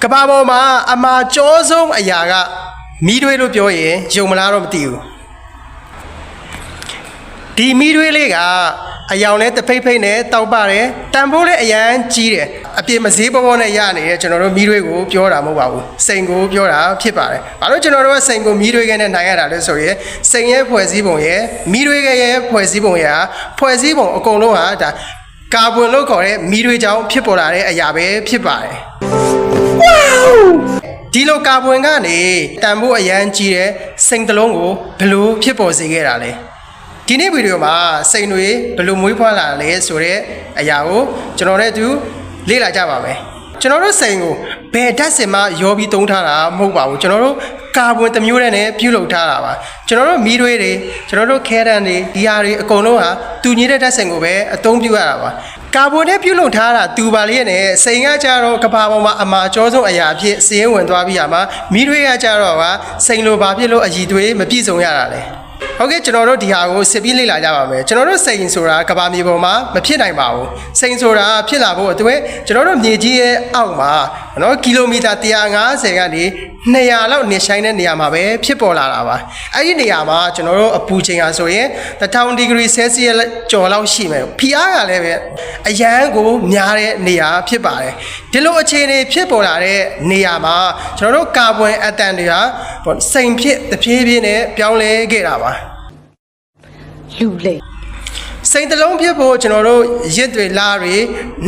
ကဘာပေါ်မှာအမှာကြောဆုံးအရာကမီးတွေးလို့ပြောရင်ယုံမလားတော့မသိဘူးဒီမီးတွေးလေးကအယောင်နဲ့တဖိတ်ဖိတ်နဲ့တောက်ပါတယ်တန်ဖိုးလေးအရန်ကြီးတယ်အပြည့်မစည်းပေါ်ပေါ်နဲ့ရနေတယ်ကျွန်တော်တို့မီးတွေကိုပြောတာမဟုတ်ပါဘူးစိန်ကိုပြောတာဖြစ်ပါတယ်ဘာလို့ကျွန်တော်တို့ကစိန်ကိုမီးတွေခဲနဲ့နိုင်ရတာလဲဆိုရင်စိန်ရဲ့ဖွဲ့စည်းပုံရဲ့မီးတွေခဲရဲ့ဖွဲ့စည်းပုံရဲ့ဖွဲ့စည်းပုံအကုန်လုံးဟာဒါကာဗွန်လို့ခေါ်တဲ့မီးတွေကြောင့်ဖြစ်ပေါ်လာတဲ့အရာပဲဖြစ်ပါတယ်ဒီလိုကာဗွန်ကနေတန်ဖိုးအရန်ကြီးတဲ့စိန်တစ်လုံးကိုဘယ်လိုဖြစ်ပေါ်စေခဲ့တာလဲဒီနေ့ဗီဒီယိုမှာစိန်တွေဘယ်လိုမွေးဖွားလာလဲဆိုတဲ့အရာကိုကျွန်တော်နဲ့သူလေ့လာကြပါမယ်ကျွန်တော်တို့စိန်ကိုဘယ်ဓာတ်စင်မှရောပြီးသုံးထားတာမဟုတ်ပါဘူးကျွန်တော်တို့ကာဗွန်တစ်မျိုးနဲ့ပြုလုပ်ထားတာပါကျွန်တော်တို့မီးတွေတွေကျွန်တော်တို့ခဲတံတွေဒီဟာတွေအကုန်လုံးဟာတူညီတဲ့ဓာတ်စင်ကိုပဲအသုံးပြုရတာပါကာဗွန်နဲ့ပြုလုပ်ထားတာတူပါလေနဲ့စိန်ကကြတော့ကဘာပေါ်မှာအမှာကျောဆုံးအရာအဖြစ်စည်ရင်ဝင်သွားပြီးရမှာမီးတွေကကြတော့ကစိန်လိုဘာဖြစ်လို့အည်သွေးမပြည့်စုံရတာလဲဟုတ်ကဲ့ကျွန်တော်တို့ဒီဟာကိုစစ်ပြီးလေ့လာကြပါမယ်ကျွန်တော်တို့စိန်ဆိုတာကဘာမြေပေါ်မှာမဖြစ်နိုင်ပါဘူးစိန်ဆိုတာဖြစ်လာဖို့အတွက်ကျွန်တော်တို့မြေကြီးရဲ့အောက်မှာနော်ကီလိုမီတာ150ကနေ200လောက်နေဆိုင်တဲ့နေရာမှာပဲဖြစ်ပေါ်လာတာပါအဲ့ဒီနေရာမှာကျွန်တော်တို့အပူချိန်ဟာဆိုရင်1000 degree Celsius ကျော်လောက်ရှိမယ်ဖိအားကလည်းပဲအရန်ကိုများတဲ့နေရာဖြစ်ပါတယ်ဒီလိုအခြေအနေဖြစ်ပေါ်လာတဲ့နေရာမှာကျွန်တော်တို့ကာဗွန်အက်တမ်တွေဟာစိန်ဖြစ်တဖြည်းဖြည်းနဲ့ပြောင်းလဲခဲ့တာပါလူလေစိန်တလုံးဖြစ်ဖို့ကျွန်တော်တို့ရစ်တွေလားတွေ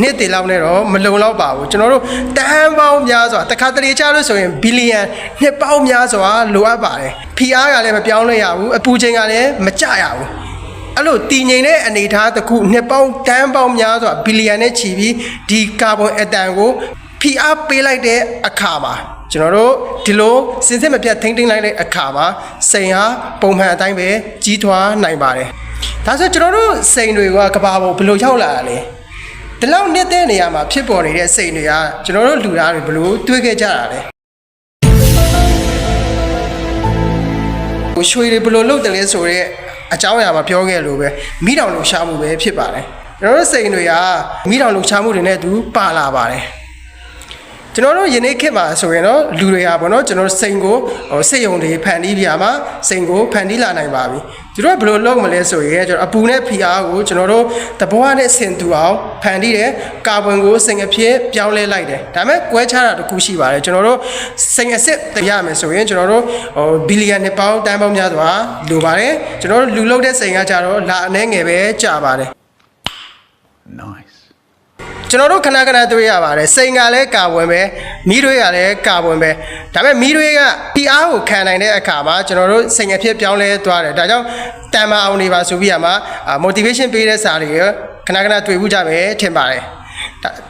နှစ်တွေလောက်နဲ့တော့မလုံလောက်ပါဘူးကျွန်တော်တို့တန်းပေါင်းများစွာတခါတလေချလို့ဆိုရင်ဘီလီယံနှစ်ပေါင်းများစွာလိုအပ်ပါတယ်ဖိအားကလည်းမပြောင်းလဲရဘူးအပူချိန်ကလည်းမကျရဘူးအဲ့လိုတည်ငြိမ်တဲ့အနေအထားတစ်ခုနှစ်ပေါင်းတန်းပေါင်းများစွာဘီလီယံနဲ့ချီပြီးဒီကာဗွန်အက်တမ်ကိုဖိအားပေးလိုက်တဲ့အခါမှာကျွန်တော်တို့ဒီလိုစင်စစ်မပြတ်ထိမ့်လိုက်တဲ့အခါမှာစိန်ဟာပုံမှန်အတိုင်းပဲကြီးထွားနိုင်ပါတယ်ဒါဆိုကျွန်တော်တို့စိန်တွေကကဘာပေါ်ဘယ်လိုရောက်လာတာလဲဒီလောက်နေတဲ့နေရာမှာဖြစ်ပေါ်နေတဲ့စိန်တွေကကျွန်တော်တို့လူသားတွေဘယ်လိုတွေးခဲ့ကြတာလဲရွှေတွေဘယ်လိုလုပ်တယ်လဲဆိုတော့အကြောင်းအရာမှာပြောခဲ့လို့ပဲမိတောင်လှူရှားမှုပဲဖြစ်ပါတယ်ကျွန်တော်တို့စိန်တွေကမိတောင်လှူရှားမှုတွေနဲ့အတူပါလာပါတယ်ကျွန်တော်တို့ယနေ့ခေတ်မှာဆိုရင်တော့လူတွေဟာပေါ့နော်ကျွန်တော်စိန်ကိုစိတ်ယုံတွေဖန်တီးပြရမှာစိန်ကိုဖန်တီးလာနိုင်ပါပြီသူတို့ကဘယ်လိုလုပ်မလဲဆိုရင်ကျွန်တော်အပူနဲ့ဖိအားကိုကျွန်တော်တို့တဘွားနဲ့ဆင်တူအောင်ဖန်တီးတယ်ကာဗွန်ကိုစိန်အဖြစ်ပြောင်းလဲလိုက်တယ်ဒါပေမဲ့ကွဲခြားတာတစ်ခုရှိပါတယ်ကျွန်တော်တို့စိန်အစစ်တရမယ်ဆိုရင်ကျွန်တော်တို့ဘီလီယံနှစ်ပေါင်းတန်းပေါင်းများစွာလိုပါတယ်ကျွန်တော်တို့လူလုပ်တဲ့စိန်ကကြတော့လာအနှဲငယ်ပဲကြာပါတယ် Niceကျွန်တော်တို့ခဏခဏတွေ့ရပါတယ်စိန်ကလည်းကာဗွန်ပဲမီးတွေကလည်းကာဗွန်ပဲဒါပေမဲ့မီးတွေကဖိအားကိုခံနိုင်တဲ့အခါမှာကျွန်တော်တို့စိန်အဖြစ်ပြောင်းလဲသွားတယ်ဒါကြောင့်တန်မာအောင်နေပါဆိုပြီးရမှာ motivation ပေးတဲ့စာတွေခဏခဏတွေ့ဘူးကြမယ်ထင်ပါတယ်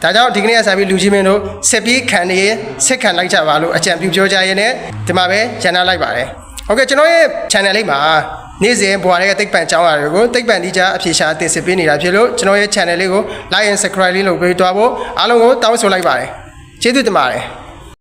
ဒါကြောင့်ဒီကနေ့ကစာပြီးလူကြီးမင်းတို့စစ်ပြီးခံနေစစ်ခံလိုက်ကြပါလို့အကြံပြုပြောကြရင်းနဲ့ဒီမှာပဲရန်နာလိုက်ပါတယ်ဟုတ်ကဲ့ကျွန်တော်ရဲ့ channel လေးမှာနေ့စဉ်ဘွာတွေကတိတ်ပန်ကြောင်းရာတွေကိုတိတ်ပန်ဒီကြအဖြေရှာတင်ဆက်ပေးနေတာဖြစ်လို့ကျွန်တော်ရဲ့ channel လေးကို like and subscribe လေးလုပ်ပေးသွားဖို့အားလုံးကိုတောင်းဆိုလိုက်ပါတယ်ကျေးဇူးတင်ပါတယ်